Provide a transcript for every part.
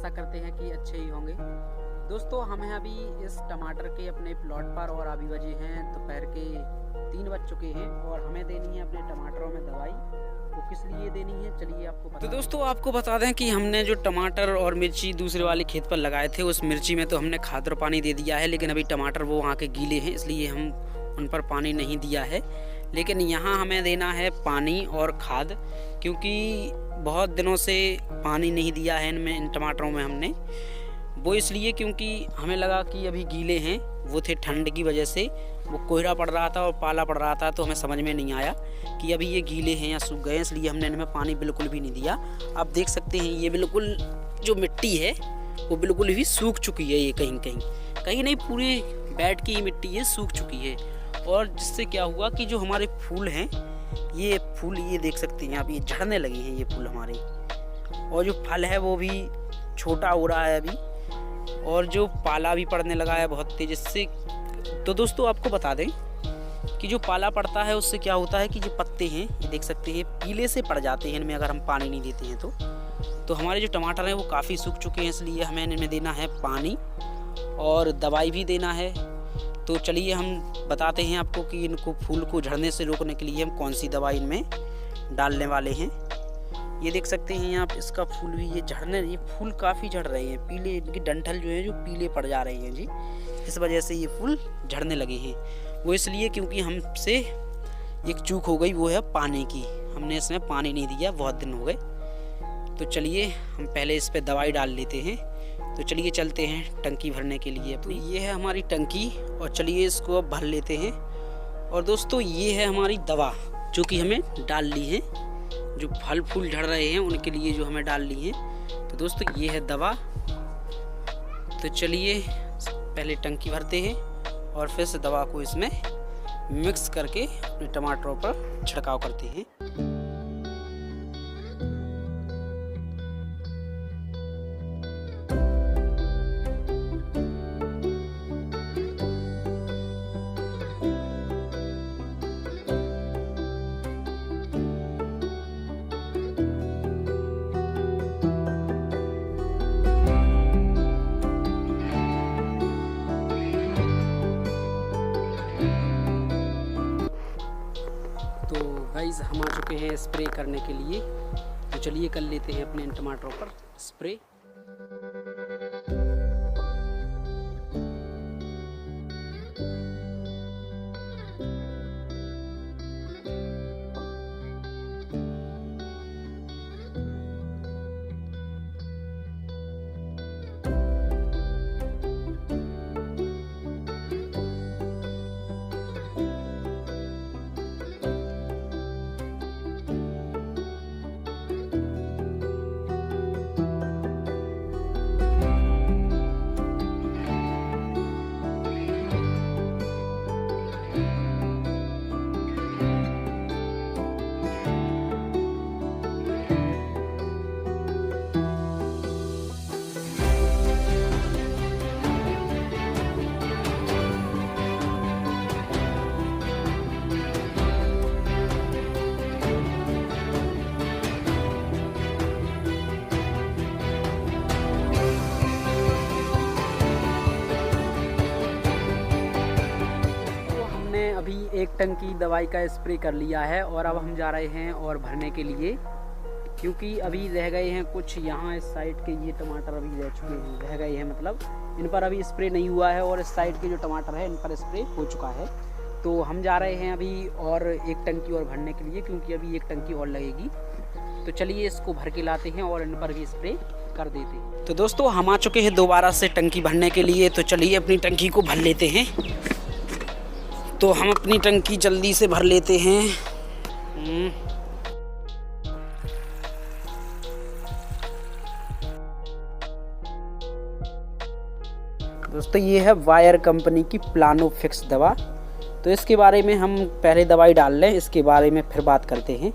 आशा करते हैं कि अच्छे ही होंगे। दोस्तों हम हैं अभी इस टमाटर के अपने प्लॉट पर और अभी बजे हैं दोपहर के 3 बज चुके हैं और हमें देनी है अपने टमाटरों में दवाई। तो किस लिए देनी है चलिए आपको बता। तो दोस्तों आपको बता दें कि हमने जो टमाटर और मिर्ची दूसरे वाले खेत पर लगाए थे उस मिर्ची में तो हमने खाद और पानी दे दिया है, लेकिन अभी टमाटर वो वहाँ के गीले हैं इसलिए हम उन पर पानी नहीं दिया है। लेकिन यहाँ हमें देना है पानी और खाद, क्योंकि बहुत दिनों से पानी नहीं दिया है इन टमाटरों में हमने। वो इसलिए क्योंकि हमें लगा कि अभी गीले हैं, वो थे ठंड की वजह से, वो कोहरा पड़ रहा था और पाला पड़ रहा था, तो हमें समझ में नहीं आया कि अभी ये गीले हैं या सूख गए हैं, इसलिए हमने इनमें पानी बिल्कुल भी नहीं दिया। आप देख सकते हैं ये बिल्कुल जो मिट्टी है वो बिल्कुल भी सूख चुकी है, ये कहीं नहीं पूरी बैठ की ही मिट्टी ये सूख चुकी है। और जिससे क्या हुआ कि जो हमारे फूल हैं ये फूल ये देख सकते हैं आप, ये झड़ने लगे हैं ये फूल हमारे, और जो फल है वो भी छोटा हो रहा है अभी, और जो पाला भी पड़ने लगा है बहुत तेज से। तो दोस्तों आपको बता दें कि जो पाला पड़ता है उससे क्या होता है कि जो पत्ते हैं ये देख सकते हैं पीले से पड़ जाते हैं इनमें, अगर हम पानी नहीं देते हैं तो हमारे जो टमाटर हैं वो काफ़ी सूख चुके हैं, इसलिए हमें इनमें देना है पानी और दवाई भी देना है। तो चलिए हम बताते हैं आपको कि इनको फूल को झड़ने से रोकने के लिए हम कौन सी दवाई इनमें डालने वाले हैं। ये देख सकते हैं आप, इसका फूल भी ये फूल काफ़ी झड़ रहे हैं, पीले इनकी डंठल जो है जो पीले पड़ जा रहे हैं जी, इस वजह से ये फूल झड़ने लगे हैं। वो इसलिए क्योंकि हमसे एक चूक हो गई, वो है पानी की, हमने इसमें पानी नहीं दिया, बहुत दिन हो गए। तो चलिए हम पहले इस पर दवाई डाल लेते हैं। तो चलिए चलते हैं टंकी भरने के लिए। तो ये है हमारी टंकी और चलिए इसको अब भर लेते हैं। और दोस्तों ये है हमारी दवा जो कि हमें डाल ली है, जो फल फूल झड़ रहे हैं उनके लिए जो हमें डाल ली है। तो दोस्तों ये है दवा। तो चलिए पहले टंकी भरते हैं और फिर से दवा को इसमें मिक्स करके अपने टमाटरों पर छिड़काव करते हैं। तो गाइस हम आ चुके हैं स्प्रे करने के लिए, तो चलिए कर लेते हैं अपने इन टमाटरों पर स्प्रे। अभी एक टंकी दवाई का स्प्रे कर लिया है और अब हम जा रहे हैं और भरने के लिए, क्योंकि अभी रह गए हैं कुछ यहाँ इस साइड के ये टमाटर अभी रह चुके हैं, रह गए हैं मतलब इन पर अभी स्प्रे नहीं हुआ है, और इस साइड के जो टमाटर है इन पर स्प्रे हो चुका है। तो हम जा रहे हैं अभी और एक टंकी और भरने के लिए, क्योंकि अभी एक टंकी और लगेगी। तो चलिए इसको भर के लाते हैं और इन पर भी स्प्रे कर देते हैं। तो दोस्तों हम आ चुके हैं दोबारा से टंकी भरने के लिए, तो चलिए अपनी टंकी को भर लेते हैं। तो हम अपनी टंकी जल्दी से भर लेते हैं। दोस्तों ये है वायर कंपनी की प्लानो फिक्स दवा। तो इसके बारे में हम पहले दवाई डाल लें, इसके बारे में फिर बात करते हैं।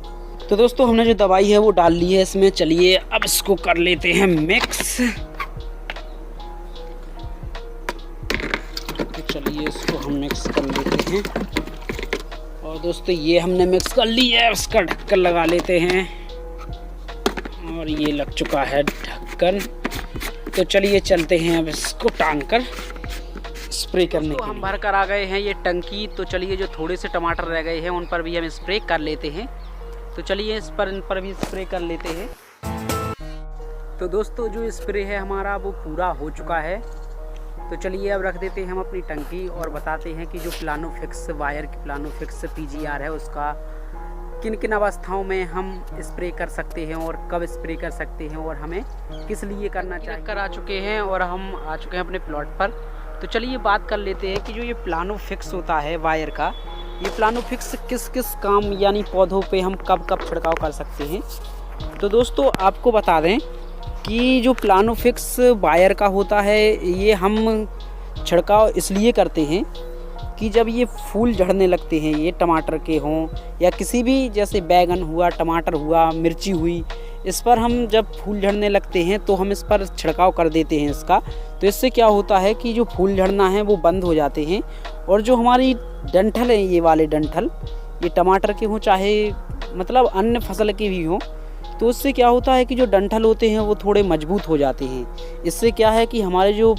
तो दोस्तों हमने जो दवाई है वो डाल ली है इसमें, चलिए अब इसको कर लेते हैं मिक्स। चलिए इसको हम मिक्स कर लेते हैं। और दोस्तों ये हमने मिक्स कर ली है, उसका ढक्कन लगा लेते हैं। और ये लग चुका है ढक्कन। तो चलिए चलते हैं अब इसको टांग कर स्प्रे करने के लिए। हम भर कर आ गए हैं ये टंकी। तो चलिए जो थोड़े से टमाटर रह गए हैं उन पर भी हम स्प्रे कर लेते हैं। तो चलिए इन पर भी स्प्रे कर लेते हैं। तो दोस्तों जो स्प्रे है हमारा वो पूरा हो चुका है। तो चलिए अब रख देते हैं हम अपनी टंकी और बताते हैं कि जो प्लानोफिक्स वायर की प्लानोफिक्स PGR है उसका किन किन अवस्थाओं में हम स्प्रे कर सकते हैं और कब स्प्रे कर सकते हैं और हमें किस लिए करना चाहिए। कर आ चुके हैं और हम आ चुके हैं अपने प्लॉट पर। तो चलिए बात कर लेते हैं कि जो ये प्लानोफिक्स होता है वायर का, ये प्लानोफिक्स किस किस काम यानी पौधों पे हम कब कब छिड़काव कर सकते हैं। तो दोस्तों आपको बता दें कि जो प्लानोफिक्स वायर का होता है ये हम छिड़काव इसलिए करते हैं कि जब ये फूल झड़ने लगते हैं, ये टमाटर के हों या किसी भी जैसे बैगन हुआ, टमाटर हुआ, मिर्ची हुई, इस पर हम जब फूल झड़ने लगते हैं तो हम इस पर छिड़काव कर देते हैं इसका। तो इससे क्या होता है कि जो फूल झड़ना है वो बंद हो जाते हैं और जो हमारी डंठल है, ये वाले डंठल, ये टमाटर के हों चाहे मतलब अन्य फसल के भी हों, तो उससे क्या होता है कि जो डंठल होते हैं वो थोड़े मजबूत हो जाते हैं। इससे क्या है कि हमारे जो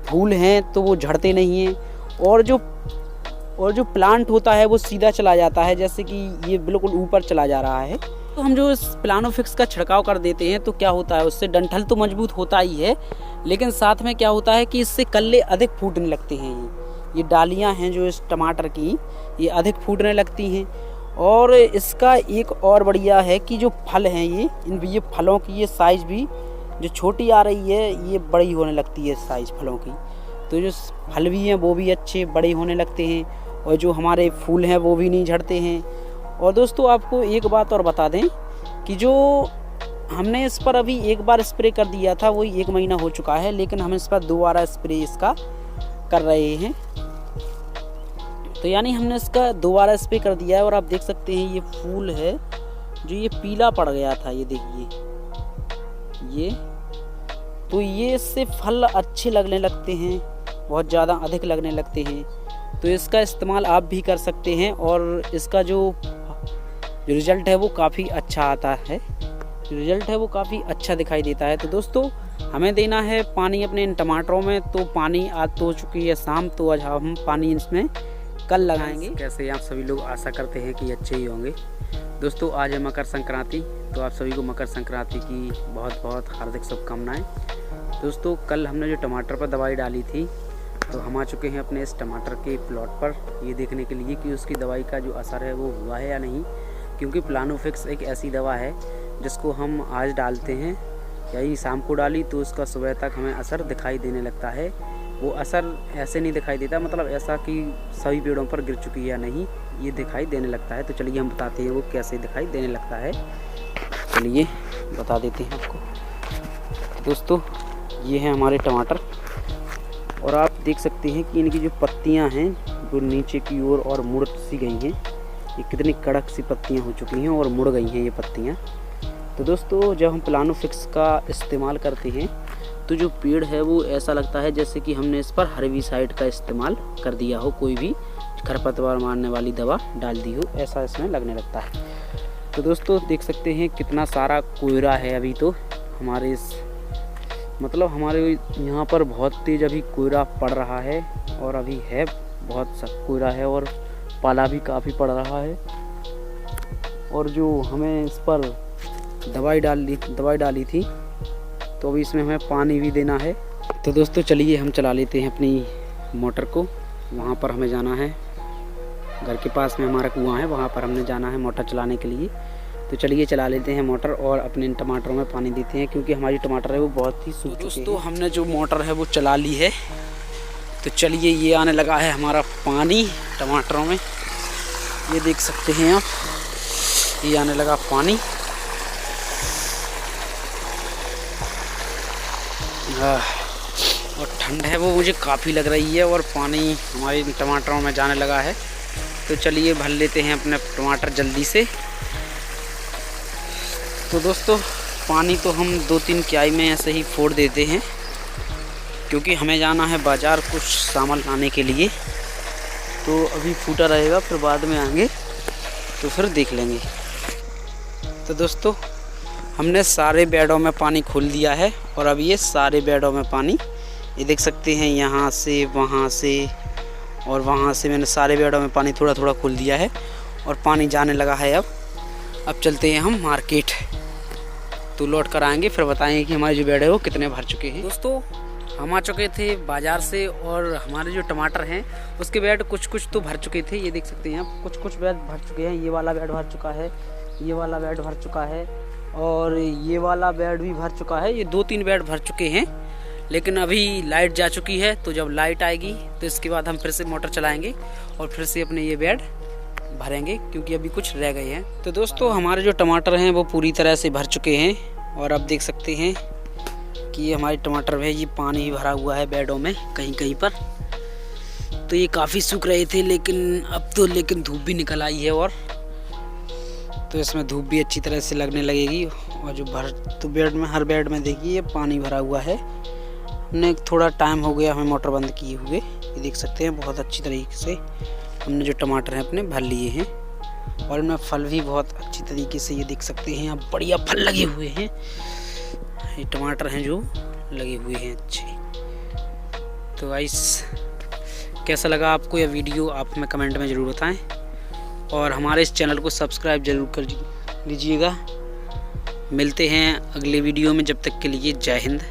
फूल हैं तो वो झड़ते नहीं हैं और जो प्लांट होता है वो सीधा चला जाता है, जैसे कि ये बिल्कुल ऊपर चला जा रहा है। तो हम जो इस प्लानोफिक्स का छिड़काव कर देते हैं तो क्या होता है, उससे डंठल तो मजबूत होता ही है, लेकिन साथ में क्या होता है कि इससे कल्ले अधिक फूटने लगते हैं। ये डालियाँ हैं जो इस टमाटर की, ये अधिक फूटने लगती हैं। और इसका एक और बढ़िया है कि जो फल हैं ये फलों की ये साइज़ भी जो छोटी आ रही है ये बड़ी होने लगती है साइज़ फलों की। तो जो फल भी हैं वो भी अच्छे बड़े होने लगते हैं और जो हमारे फूल हैं वो भी नहीं झड़ते हैं। और दोस्तों आपको एक बात और बता दें कि जो हमने इस पर अभी एक बार स्प्रे कर दिया था, वही 1 महीना हो चुका है, लेकिन हम इस पर दोबारा स्प्रे इसका कर रहे हैं। तो यानी हमने इसका दोबारा स्प्रे कर दिया है और आप देख सकते हैं ये फूल है जो ये पीला पड़ गया था, ये देखिए ये, तो ये इससे फल अच्छे लगने लगते हैं, बहुत ज़्यादा अधिक लगने लगते हैं। तो इसका इस्तेमाल आप भी कर सकते हैं और इसका जो रिज़ल्ट है वो काफ़ी अच्छा आता है, रिज़ल्ट है वो काफ़ी अच्छा दिखाई देता है। तो दोस्तों हमें देना है पानी अपने इन टमाटरों में। तो पानी आज तो हो चुकी है शाम, तो आज हम पानी इसमें कल लगाएंगे। कैसे आप सभी लोग आशा करते हैं कि अच्छे ही होंगे। दोस्तों आज है मकर संक्रांति, तो आप सभी को मकर संक्रांति की बहुत बहुत हार्दिक शुभकामनाएं। दोस्तों कल हमने जो टमाटर पर दवाई डाली थी तो हम आ चुके हैं अपने इस टमाटर के प्लॉट पर ये देखने के लिए कि उसकी दवाई का जो असर है वो हुआ है या नहीं। क्योंकि प्लानोफिक्स एक ऐसी दवा है जिसको हम आज डालते हैं, यही शाम को डाली तो उसका सुबह तक हमें असर दिखाई देने लगता है। वो असर ऐसे नहीं दिखाई देता, मतलब ऐसा कि सभी पेड़ों पर गिर चुकी है या नहीं, ये दिखाई देने लगता है। तो चलिए हम बताते हैं वो कैसे दिखाई देने लगता है। चलिए बता देते हैं आपको। दोस्तों ये हैं हमारे टमाटर और आप देख सकते हैं कि इनकी जो पत्तियां हैं वो नीचे की ओर और मुड़ सी गई हैं। ये कितनी कड़क सी पत्तियां हो चुकी हैं और मुड़ गई हैं ये पत्तियां। तो दोस्तों जब हम प्लानोफिक्स का इस्तेमाल करते हैं तो जो पेड़ है वो ऐसा लगता है जैसे कि हमने इस पर हर्बिसाइड का इस्तेमाल कर दिया हो, कोई भी खरपतवार मारने वाली दवा डाल दी हो, ऐसा इसमें लगने लगता है। तो दोस्तों देख सकते हैं कितना सारा कोयरा है अभी तो हमारे इस मतलब हमारे यहाँ पर बहुत तेज़ अभी कोयरा पड़ रहा है और अभी है बहुत सा कोयरा है और पाला भी काफ़ी पड़ रहा है। और जो हमें इस पर दवाई डाली थी तो अभी इसमें हमें पानी भी देना है। तो दोस्तों चलिए हम चला लेते हैं अपनी मोटर को। वहाँ पर हमें जाना है, घर के पास में हमारा कुआं है, वहाँ पर हमने जाना है मोटर चलाने के लिए। तो चलिए चला लेते हैं मोटर और अपने टमाटरों में पानी देते हैं क्योंकि हमारी टमाटर है वो बहुत ही सूख चुके हैं। दोस्तों हमने जो मोटर है वो चला ली है। तो चलिए ये आने लगा है हमारा पानी टमाटरों में, ये देख सकते हैं आप, ये आने लगा पानी। और ठंड है वो मुझे काफ़ी लग रही है और पानी हमारे टमाटरों में जाने लगा है। तो चलिए भर लेते हैं अपने टमाटर जल्दी से। तो दोस्तों पानी तो हम 2-3 क्याई में ऐसे ही फोड़ देते हैं क्योंकि हमें जाना है बाज़ार कुछ सामान लाने के लिए। तो अभी फूटा रहेगा, फिर बाद में आएंगे तो फिर देख लेंगे। तो दोस्तों हमने सारे बेडों में पानी खोल दिया है और अब ये सारे बेडों में पानी, ये देख सकते हैं यहाँ से वहाँ से और वहाँ से मैंने सारे बेडों में पानी थोड़ा थोड़ा खोल दिया है और पानी जाने लगा है। अब चलते हैं हम मार्केट, तो लौट कर आएंगे फिर बताएंगे कि हमारे जो बेड है वो कितने भर चुके हैं। दोस्तों हम आ चुके थे बाज़ार से और हमारे जो टमाटर हैं उसके बेड कुछ कुछ तो भर चुके थे, ये देख सकते हैं आप, कुछ कुछ बेड भर चुके हैं। ये वाला बेड भर चुका है, ये वाला बेड भर चुका है और ये वाला बेड भी भर चुका है। ये 2-3 बेड भर चुके हैं, लेकिन अभी लाइट जा चुकी है, तो जब लाइट आएगी तो इसके बाद हम फिर से मोटर चलाएंगे और फिर से अपने ये बेड भरेंगे, क्योंकि अभी कुछ रह गए हैं। तो दोस्तों हमारे जो टमाटर हैं वो पूरी तरह से भर चुके हैं और अब देख सकते हैं कि ये हमारे टमाटर में ये पानी भरा हुआ है बेडों में कहीं कहीं पर। तो ये काफ़ी सूख रहे थे, लेकिन अब तो धूप भी निकल आई है और तो इसमें धूप भी अच्छी तरह से लगने लगेगी। और जो तो बेड में, हर बेड में देखिए पानी भरा हुआ है। हमने थोड़ा टाइम हो गया हमें मोटर बंद किए हुए, ये देख सकते हैं बहुत अच्छी तरीके से हमने जो टमाटर हैं अपने भर लिए हैं और इनमें फल भी बहुत अच्छी तरीके से, ये देख सकते हैं आप, बढ़िया फल लगे हुए हैं। ये टमाटर हैं जो लगे हुए हैं अच्छे। तो गाइस कैसा लगा आपको यह वीडियो, आप हमें कमेंट में ज़रूर बताएं और हमारे इस चैनल को सब्सक्राइब जरूर कर लीजिएगा। मिलते हैं अगले वीडियो में, जब तक के लिए जय हिंद।